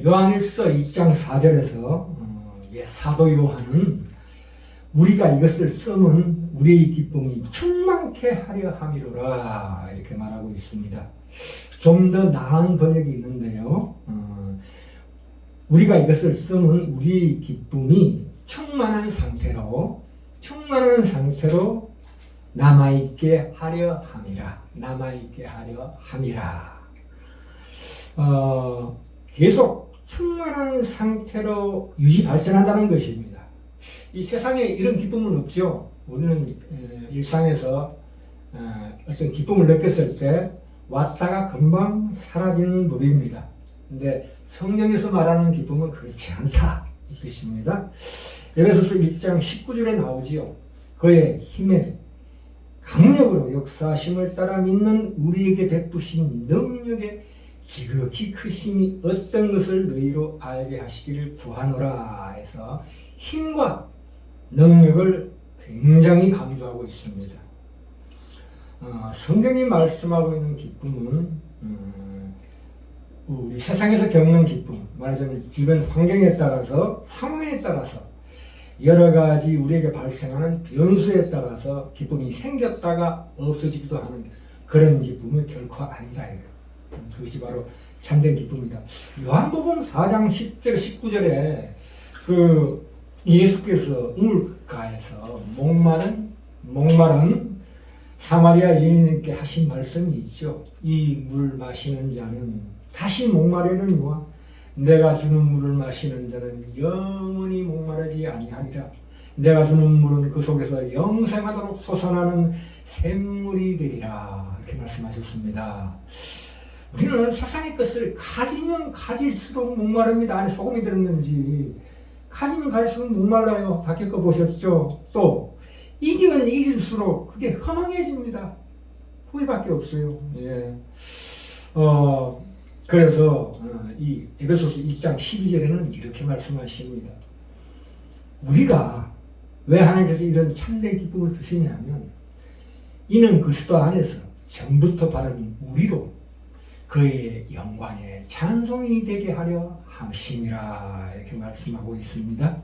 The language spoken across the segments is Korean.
요한일서 2장 4절에서 사도 요한은 우리가 이것을 쓰면 우리의 기쁨이 충만케 하려 함이로라 이렇게 말하고 있습니다. 좀 더 나은 번역이 있는데요. 우리가 이것을 쓰면 우리의 기쁨이 충만한 상태로 남아있게 하려 함이라. 남아있게 하려 함이라. 계속 충만한 상태로 유지 발전한다는 것입니다. 이 세상에 이런 기쁨은 없죠. 우리는 일상에서 어떤 기쁨을 느꼈을 때 왔다가 금방 사라지는 법입니다. 근데 성경에서 말하는 기쁨은 그렇지 않다 이 뜻입니다. 에베소서 1장 19절에 나오지요. 그의 힘에 강력으로 역사하심을 따라 믿는 우리에게 베푸신 능력의 지극히 크심이 어떤 것을 너희로 알게 하시기를 구하노라 해서 힘과 능력을 굉장히 강조하고 있습니다. 성경이 말씀하고 있는 기쁨은 우리 세상에서 겪는 기쁨, 말하자면 주변 환경에 따라서 상황에 따라서 여러 가지 우리에게 발생하는 변수에 따라서 기쁨이 생겼다가 없어지기도 하는 그런 기쁨은 결코 아니다. 그것이 바로 참된 기쁨이다. 요한복음 4장 10절 19절에 그 예수께서 우물가에서 목마른 사마리아 여인에게 하신 말씀이 있죠. 이 물 마시는 자는 다시 목마르느니와 내가 주는 물을 마시는 자는 영원히 목마르지 아니하리라. 내가 주는 물은 그 속에서 영생하도록 솟아나는 샘물이 되리라. 이렇게 말씀하셨습니다. 우리는 세상의 것을 가지면 가질수록 목마릅니다. 안에 소금이 들었는지 가지면 가질수록 목말라요. 다 겪어보셨죠? 또 이기면 이길수록 그게 허망해집니다. 후회밖에 없어요. 예. 그래서 이 에베소서 1장 12절에는 이렇게 말씀하십니다. 우리가 왜 하나님께서 이런 참된 기쁨을 주시냐면 이는 그리스도 안에서 전부터 바른 우리로 그의 영광에 찬송이 되게 하려 함심이라 이렇게 말씀하고 있습니다.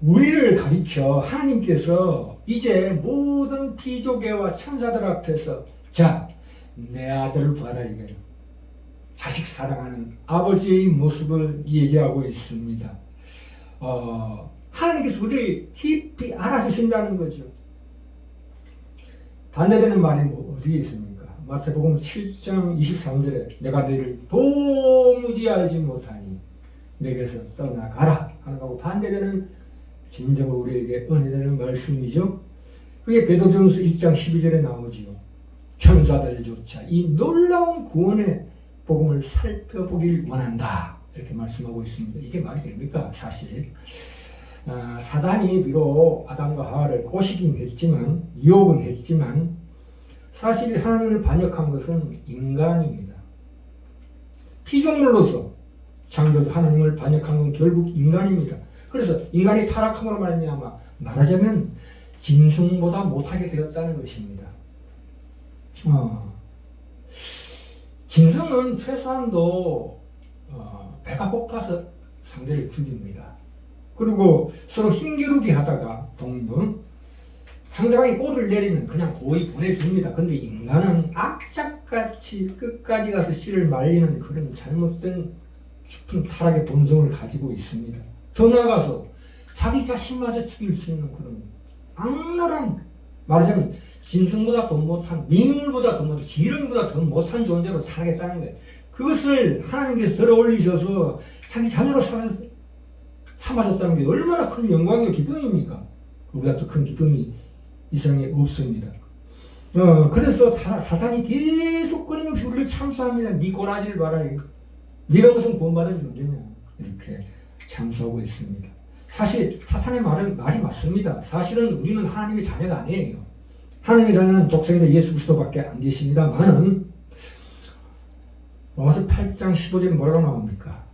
우리를 가리켜 하나님께서 이제 모든 피조계와 천사들 앞에서 자, 내 아들을 봐라 이거예요. 자식 사랑하는 아버지의 모습을 얘기하고 있습니다. 하나님께서 우리를 깊이 알아주신다는 거죠. 반대되는 말이 어디에 있습니까? 마태복음 7장 23절에 내가 너희를 도무지 알지 못하니 내게서 떠나가라 하는 거하고 반대되는 진정으로 우리에게 은혜되는 말씀이죠. 그게 베드로전서 1장 12절에 나오지요. 천사들조차 이 놀라운 구원의 복음을 살펴보길 원한다 이렇게 말씀하고 있습니다. 이게 말이 됩니까? 사실 사단이 비록 아담과 하와를 꼬시긴 했지만 유혹은 했지만 사실 하나님을 반역한 것은 인간입니다. 피조물로서 창조주 하나님을 반역한 건 결국 인간입니다. 그래서 인간이 타락함으로 말하자면 짐승보다 못하게 되었다는 것입니다. 짐승은 최소한도 배가 고파서 상대를 죽입니다. 그리고 서로 힘겨루기 하다가 동등 상대방이 골을 내리면 그냥 고이 보내줍니다. 근데 인간은 악착같이 끝까지 가서 씨를 말리는 그런 잘못된 깊은 타락의 본성을 가지고 있습니다. 더 나아가서 자기 자신마저 죽일 수 있는 그런 악랄한, 말하자면 짐승보다 더 못한, 미물보다 더 못한, 지렁이보다 더 못한 존재로 타락했다는 거예요. 그것을 하나님께서 들어올리셔서 자기 자녀로 삼아줬다는 게 얼마나 큰 영광이고 기쁨입니까? 그보다 더 큰 기쁨이 이 세상에 없습니다. 그래서 사탄이 계속 끊임없이 우리를 참수합니다. 네 꼬라지를 봐라. 네가 무슨 구원받은 존재냐. 이렇게 참수하고 있습니다. 사실 사탄의 말이 맞습니다. 사실은 우리는 하나님의 자녀가 아니에요. 하나님의 자녀는 독생자 예수 그리스도밖에 안 계십니다만은 로마서 8장 15절에 뭐라고 나옵니까?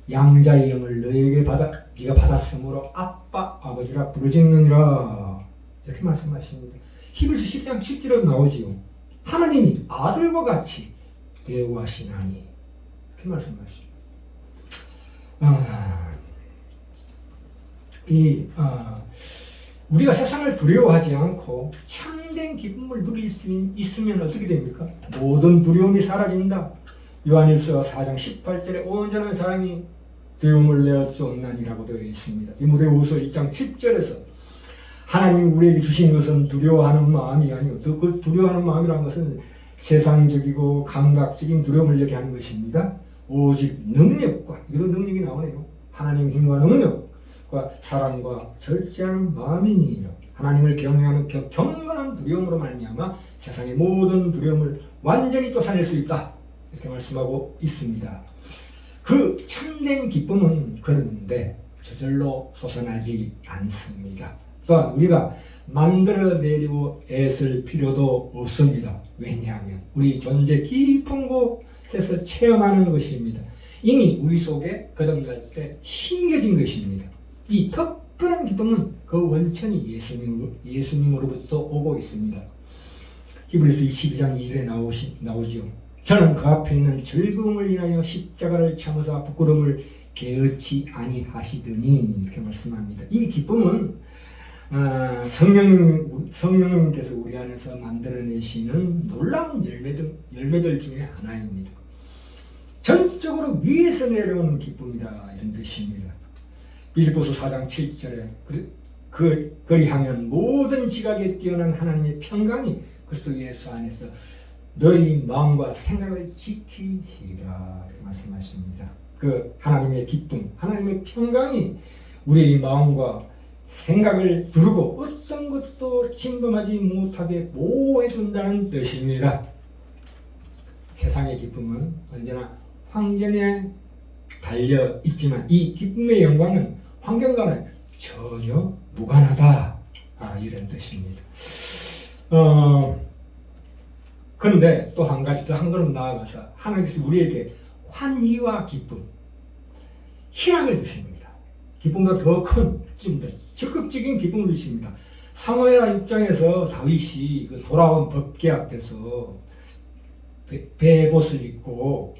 양자의 영을 너에게 네가 받았으므로 아빠 아버지라 부르짖느니라 이렇게 말씀하십니다. 히브리서 10장 10절에 나오지요. 하나님이 아들과 같이 대우하시나니 이렇게 말씀하시죠. 우리가 세상을 두려워하지 않고 참된 기쁨을 누릴 수 있으면 어떻게 됩니까? 모든 두려움이 사라진다. 요한일서 4장 18절에 온전한 사랑이 두려움을 내어 쫓나니라고 되어 있습니다. 디모데후서 1장 7절에서 하나님 우리에게 주신 것은 두려워하는 마음이 아니고 그 두려워하는 마음이라는 것은 세상적이고 감각적인 두려움을 얘기하는 것입니다. 오직 능력과, 이런 능력이 나오네요. 하나님의 힘과 능력과 사랑과 절제하는 마음이니라. 하나님을 경외하는 경건한 두려움으로 말미암아 세상의 모든 두려움을 완전히 쫓아낼 수 있다. 이렇게 말씀하고 있습니다. 그 참된 기쁨은 그런데 저절로 솟아나지 않습니다. 또한 우리가 만들어내려고 애쓸 필요도 없습니다. 왜냐하면 우리 존재 깊은 곳에서 체험하는 것입니다. 이미 우리 속에 거듭날 때 심겨진 것입니다. 이 특별한 기쁨은 그 원천이 예수님으로부터 오고 있습니다. 히브리서 12장 2절에 나오지요. 저는 그 앞에 있는 즐거움을 인하여 십자가를 참으사 부끄러움을 게으르지 아니하시더니, 이렇게 말씀합니다. 이 기쁨은 성령님께서 우리 안에서 만들어내시는 놀라운 열매들 중에 하나입니다. 전적으로 위에서 내려오는 기쁨이다, 이런 뜻입니다. 빌립보서 4장 7절에 그리하면 모든 지각에 뛰어난 하나님의 평강이 그리스도 예수 안에서 너희 마음과 생각을 지키시리라, 이렇게 말씀하십니다. 그 하나님의 기쁨, 하나님의 평강이 우리의 마음과 생각을 두르고 어떤 것도 침범하지 못하게 보호해준다는 뜻입니다. 세상의 기쁨은 언제나 환경에 달려 있지만 이 기쁨의 영광은 환경과는 전혀 무관하다, 이런 뜻입니다. 그런데 또 한 가지 더 한 걸음 나아가서 하나님께서 우리에게 환희와 기쁨, 희락을 주십니다. 기쁨보다 더 큰 찜들, 적극적인 기쁨을 주십니다. 사무엘 6장에서 다윗이 그 돌아온 법궤 앞에서 베옷을 입고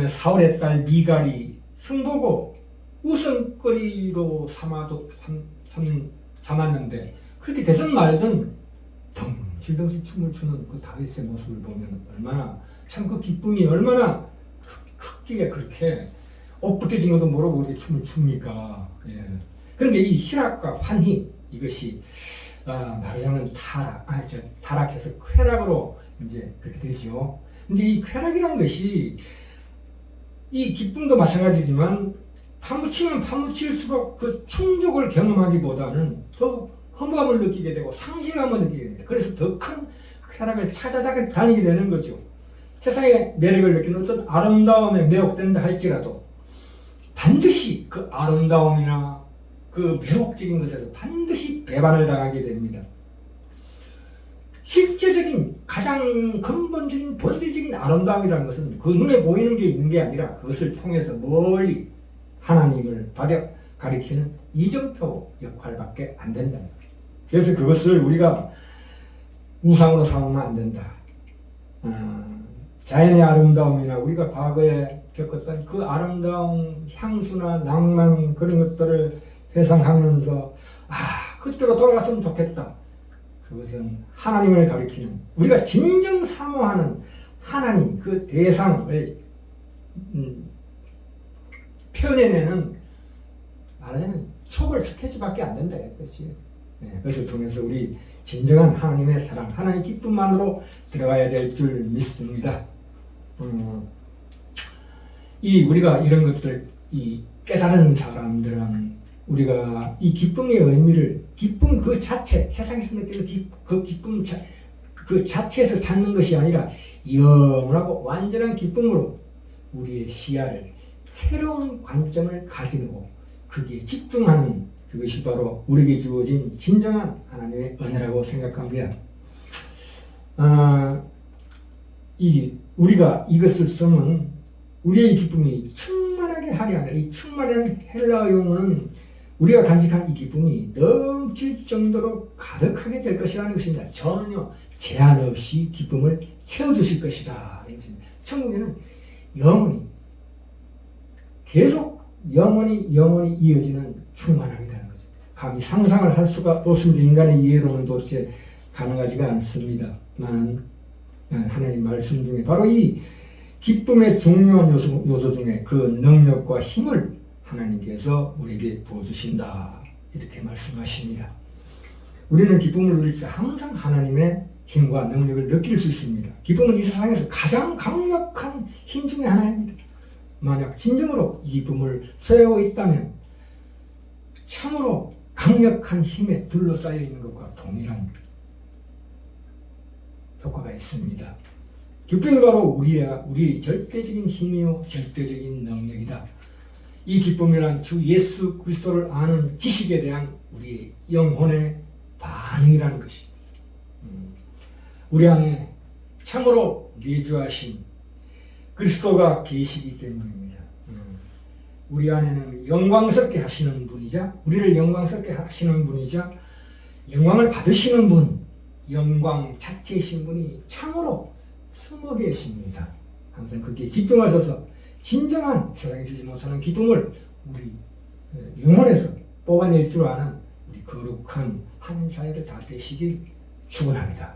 사울의 딸 미갈이 흉보고 웃음거리로 삼았는데, 그렇게 되든 말든 덩실덩실 춤을 추는 그 다윗의 모습을 보면 얼마나, 참 그 기쁨이 얼마나 크기에 그렇게 옷 벗겨진 것도 모르고 그렇게 춤을 춥니까? 예. 그런데 이 희락과 환희, 이것이 말하자면 타락해서 쾌락으로 이제 그렇게 되죠. 근데 이 쾌락이라는 것이, 이 기쁨도 마찬가지지만 파묻히면 파묻힐수록 그 충족을 경험하기보다는 더 허무감을 느끼게 되고 상실감을 느끼게 됩니다. 그래서 더 큰 쾌락을 찾아다니게 되는 거죠. 세상의 매력을 느끼는 어떤 아름다움에 매혹된다 할지라도 반드시 그 아름다움이나 그 매혹적인 것에서 반드시 배반을 당하게 됩니다. 실제적인 가장 근본적인 본질적인 아름다움이라는 것은 그 눈에 보이는 게 있는 게 아니라 그것을 통해서 멀리 하나님을 가리키는 이정표 역할밖에 안 된다. 그래서 그것을 우리가 우상으로 삼으면 안 된다. 자연의 아름다움이나 우리가 과거에 겪었던 그 아름다운 향수나 낭만, 그런 것들을 회상하면서 그때로 돌아갔으면 좋겠다. 그것은 하나님을 가리키는, 우리가 진정 사모하는 하나님, 그 대상을 표현해내는, 말하자면 초벌 스케치밖에 안 된다, 그것이. 그것을 통해서 우리 진정한 하나님의 사랑, 하나님의 기쁨만으로 들어가야 될 줄 믿습니다. 우리가 이런 것들 깨달은 사람들은 우리가 이 기쁨의 의미를, 기쁨 그 자체, 세상에서 느끼는 그 기쁨 그 자체에서 찾는 것이 아니라 영원하고 완전한 기쁨으로 우리의 시야를, 새로운 관점을 가지고 거기에 집중하는, 그것이 바로 우리에게 주어진 진정한 하나님의 은혜라고 생각합니다. 우리가 이것을 쓰면 우리의 기쁨이 충만하게 하려 하는, 이 충만한 헬라어 용어는 우리가 간직한 이 기쁨이 넘칠 정도로 가득하게 될 것이라는 것입니다. 전혀 제한 없이 기쁨을 채워주실 것이다. 천국에는 영원히, 계속 영원히 이어지는 충만함이라는 거죠. 감히 상상을 할 수가 없습니다. 인간의 이해로는 도대체 가능하지가 않습니다만 하나님 말씀 중에 바로 이 기쁨의 중요한 요소 중에 그 능력과 힘을 하나님께서 우리에게 부어주신다 이렇게 말씀하십니다. 우리는 기쁨을 누릴 때 항상 하나님의 힘과 능력을 느낄 수 있습니다. 기쁨은 이 세상에서 가장 강력한 힘 중에 하나입니다. 만약 진정으로 이 기쁨을 소유하고 있다면 참으로 강력한 힘에 둘러싸여 있는 것과 동일한 효과가 있습니다. 기쁨이 바로 우리의 절대적인 힘이요 절대적인 능력이다. 이 기쁨이란 주 예수 그리스도를 아는 지식에 대한 우리의 영혼의 반응이라는 것입니다. 우리 안에 참으로 내주하신 그리스도가 계시기 때문입니다. 우리 안에는 영광스럽게 하시는 분이자 우리를 영광스럽게 하시는 분이자 영광을 받으시는 분, 영광 자체이신 분이 참으로 숨어 계십니다. 항상 거기에 집중하셔서 진정한 세상에 주지 못하는 기쁨을 우리 영혼에서 뽑아낼 줄 아는 우리 거룩한 한 자녀들 다 되시길 축원합니다.